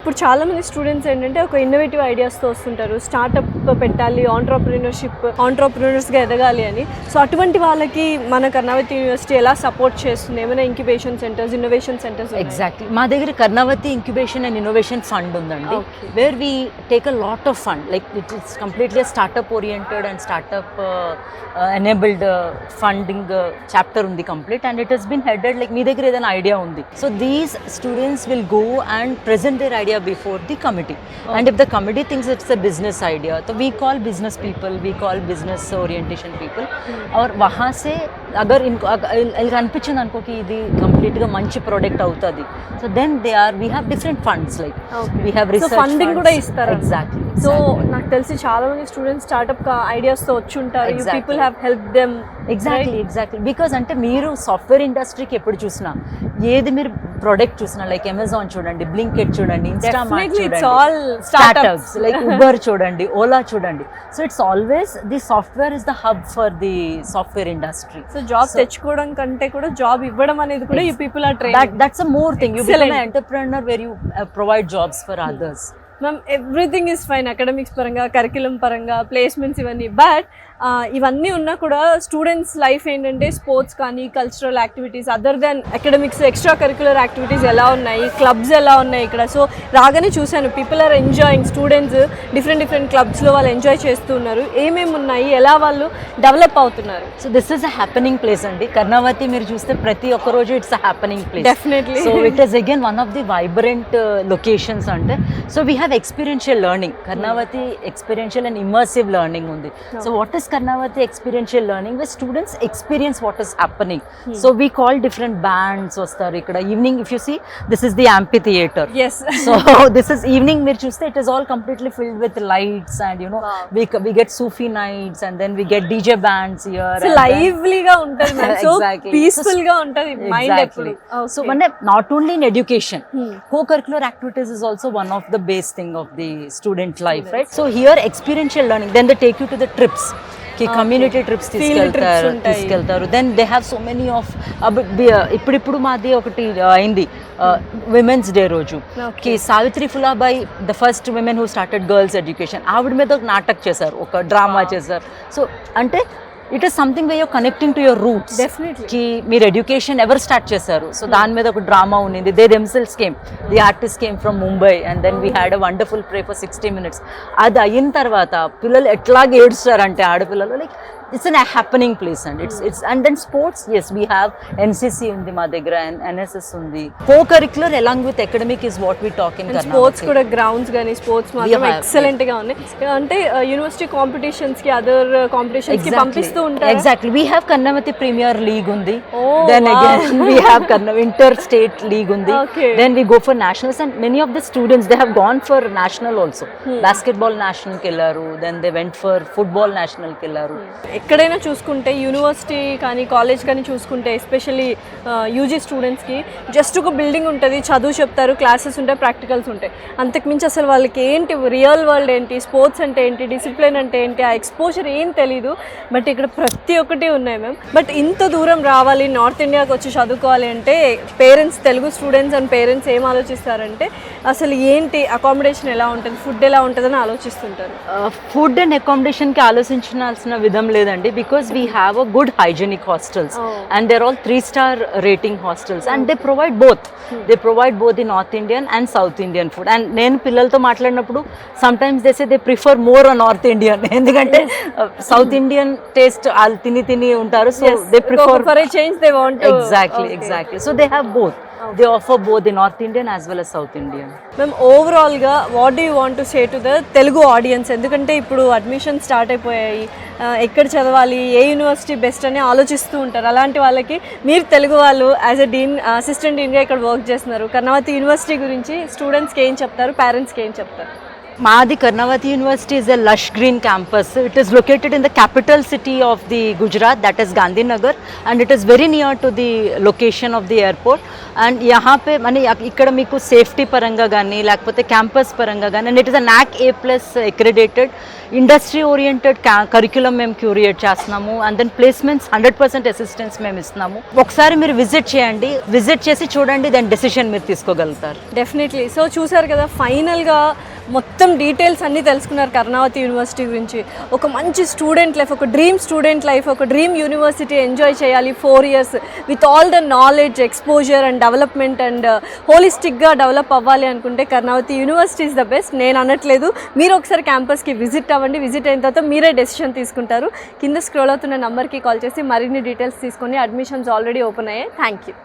ఇప్పుడు చాలామంది స్టూడెంట్స్ ఏంటంటే ఒక ఇన్నోవేటివ్ ఐడియాస్తో వస్తుంటారు, స్టార్టప్ పెట్టాలి, ఆంట్రప్రినర్స్గా ఎదగాలి అని. సో అటువంటి వాళ్ళకి మన కర్ణావతి యూనివర్సిటీ ఎలా సపోర్ట్ చేస్తుంది? ఏమైనా incubation centres, innovation centres? Exactly, మా దగ్గర Karnavati incubation and innovation fund ఉందండి, where we take a lot of fund, like it is completely startup oriented and startup enabled funding chapter ఉంది complete, and it has been headed like మీ దగ్గర ఏదైనా idea ఉంది. So these students will go and present their idea before the committee. And if the committee thinks it's a business idea, so we call business people, we call business orientation people. और वहाँ से अगर इनको अनिपिंचिंది అనుకో कि ఇది complete గా మంచి ప్రొడక్ట్ అవుతది, so then we have different funds, like we have research funding కూడా ఇస్తారు. Exactly. సో నాకు తెలిసి చాలా మంది స్టూడెంట్స్ స్టార్టప్ ఐడియాస్ తో వచ్చి ఉంటారు. You people have helped them. Exactly. Because అంటే మీరు సాఫ్ట్వేర్ ఇండస్ట్రీకి ఎప్పుడు చూసినా ఏది మీరు ప్రొడక్ట్ చూసినా, లైక్ అమెజాన్ చూడండి, బ్లింకిట్ చూడండి, ఇన్స్టామార్ట్ చూడండి, స్టార్టప్స్ లైక్ ఉబర్ చూడండి, ఓలా చూడండి. So it's always the software is the hub for the software industry. So job తెచ్చుకోవడం కంటే కూడా జాబ్ ఇవ్వడం అనేది కూడా you people are training. That's a more thing. You become an entrepreneur where you provide jobs for others. Ma'am, everything is fine academics పరంగా, curriculum పరంగా, placements ఇవన్నీ. But ఇవన్నీ ఉన్నా కూడా స్టూడెంట్స్ లైఫ్ ఏంటంటే స్పోర్ట్స్ కానీ, cultural activities other than academics, extra curricular activities ఎలా ఉన్నాయి, క్లబ్స్ ఎలా ఉన్నాయి ఇక్కడ. సో రాగానే చూశాను, people are enjoying, students different క్లబ్స్లో వాళ్ళు ఎంజాయ్ చేస్తూ ఉన్నారు. ఏమేమి ఉన్నాయి, ఎలా వాళ్ళు డెవలప్ అవుతున్నారు? So this is a happening place అండి. కర్ణావతి మీరు చూస్తే ప్రతి ఒక్క రోజు it's a happening place. Definitely. So it is again one of the vibrant locations. అంటే so we have experiential learning. Karnavati experiential and immersive learning ఉంది. So what is Karnavati experiential learning, where students experience what is happening. So we call different bands vastaru ikkada. Evening, if you see, this is the amphitheater. Yes. So this is evening meer chuste, it is all completely filled with lights, and you know, we get Sufi nights, and then we get DJ bands here. So lively ga untadi man. So peaceful ga untadi mind eppudu. So not only in education, co-curricular activities is also one of the base thing of the student life, right? So here experiential learning, then they take you to the trips. कि community trips తీసుకెళ్తారు. Then they have so many of. ఇప్పుడు మాది ఒకటి అయింది women's day రోజు, కి Savitri Phulabai, the first women who started girls education, ఆవిడ మీద ఒక నాటక్ చేశారు, ఒక డ్రామా చేశారు. సో అంటే it is something way your connecting to your roots. Definitely. కి మీరు ఎడ్యుకేషన్ ఎవరు స్టార్ట్ చేశారు, సో దాని మీద ఒక డ్రామా ఉన్నింది. They themselves came, the artist came from Mumbai, and then we had a wonderful pray for 60 minutes. అది అయిన తర్వాత పిల్లలు ఎట్లాగే ఏడుస్తారంటే ఆడపిల్లలు, like it's a happening place, and it's and then sports, yes, we have NCC undi ma dagra, and NSS undi. Co-curricular along with academic is what we talk in Karnataka. Sports kuda grounds gaani, sports మాత్రం excellent గా ఉన్నాయి. అంటే university competitions కి, other competitions కి పంపిస్తూ ఉంటారు. Exactly. We have Karnavati Premier League undi. Then again we have Karnavati Inter-State League undi. Then we go for nationals, and many of the students, they have gone for national also. Basketball national kellaru, then they went for football national kellaru. ఎక్కడైనా చూసుకుంటే university కానీ, college కానీ చూసుకుంటే, especially UG స్టూడెంట్స్కి just ఒక building ఉంటుంది, చదువు చెప్తారు, క్లాసెస్ ఉంటాయి, ప్రాక్టికల్స్ ఉంటాయి. అంతకుమించి అసలు వాళ్ళకి ఏంటి రియల్ వరల్డ్ ఏంటి, స్పోర్ట్స్ అంటే ఏంటి, డిసిప్లిన్ అంటే ఏంటి, ఆ ఎక్స్పోజర్ ఏం తెలీదు. బట్ ఇక్కడ ప్రతి ఒక్కటి ఉన్నాయి మ్యామ్. బట్ ఇంత దూరం రావాలి, నార్త్ ఇండియాకి వచ్చి చదువుకోవాలి అంటే parents, Telugu students and parents ఏం ఆలోచిస్తారంటే అసలు ఏంటి, అకామిడేషన్ ఎలా ఉంటుంది, ఫుడ్ ఎలా ఉంటుందని ఆలోచిస్తుంటారు. ఫుడ్ అండ్ అకామిడేషన్కి ఆలోచించాల్సిన విధం లేదండి, because we have a good hygienic hostels, and they're all 3-star rating hostels, and they provide both. They provide both the North Indian and South Indian food. And నేను పిల్లలతో మాట్లాడినప్పుడు sometimes they say they prefer more a North Indian, ఎందుకంటే South Indian taste వాళ్ళు తిని ఉంటారు, so they prefer for a change, they want to. Exactly. So they have both. They offer both the North Indian as well as South Indian. Ma'am, overall ga what do you want to say to the Telugu audience? ఎందుకంటే ఇప్పుడు admission start అయిపోయాయి, ఎక్కడ చదవాలి, ఏ university best అని ఆలోచిస్తూ ఉంటారు. అలాంటి వాళ్ళకి మీరు తెలుగు వాళ్ళు యాజ్ ఎ డీన్, అసిస్టెంట్ డీన్గా ఇక్కడ వర్క్ చేస్తున్నారు, కర్ణావతి యూనివర్సిటీ గురించి స్టూడెంట్స్కి ఏం చెప్తారు, పేరెంట్స్కి ఏం చెప్తారు? Mahadi Karnavati University is a lush green campus. It is located in the capital city of the Gujarat, that is Gandhinagar, and it is very near to the location of the airport. And यहाँ पे माने ఇక్కడ మీకు safety పరంగా కానీ లేకపోతే campus పరంగా కానీ, and it is a NAC A+ accredited industry oriented curriculum మేము క్యూరియేట్ చేస్తున్నాము. అండ్ దెన్ ప్లేస్మెంట్స్ 100% అసిస్టెన్స్ మేము ఇస్తున్నాము. ఒకసారి మీరు విజిట్ చేయండి, విజిట్ చేసి చూడండి, దెన్ డెసిషన్ మీరు తీసుకోగలుగుతారు. డెఫినెట్లీ. సో చూసారు కదా, ఫైనల్గా మొత్తం డీటెయిల్స్ అన్నీ తెలుసుకున్నారు కర్ణావతి యూనివర్సిటీ గురించి. ఒక మంచి స్టూడెంట్ లైఫ్, ఒక డ్రీమ్ స్టూడెంట్ లైఫ్, ఒక డ్రీమ్ యూనివర్సిటీ ఎంజాయ్ చేయాలి 4 years with all the knowledge, exposure and development and హోలిస్టిక్గా డెవలప్ అవ్వాలి అనుకుంటే Karnavati university is the best. నేను అనట్లేదు, మీరు ఒకసారి క్యాంపస్కి విజిట్ అవ్వండి. విజిట్ అయిన తర్వాత మీరే డెసిషన్ తీసుకుంటారు. కింద స్క్రోల్ అవుతున్న నెంబర్కి కాల్ చేసి మరిన్ని డీటెయిల్స్ తీసుకొని అడ్మిషన్స్ ఆల్రెడీ ఓపెన్ అయ్యాయి. Thank you.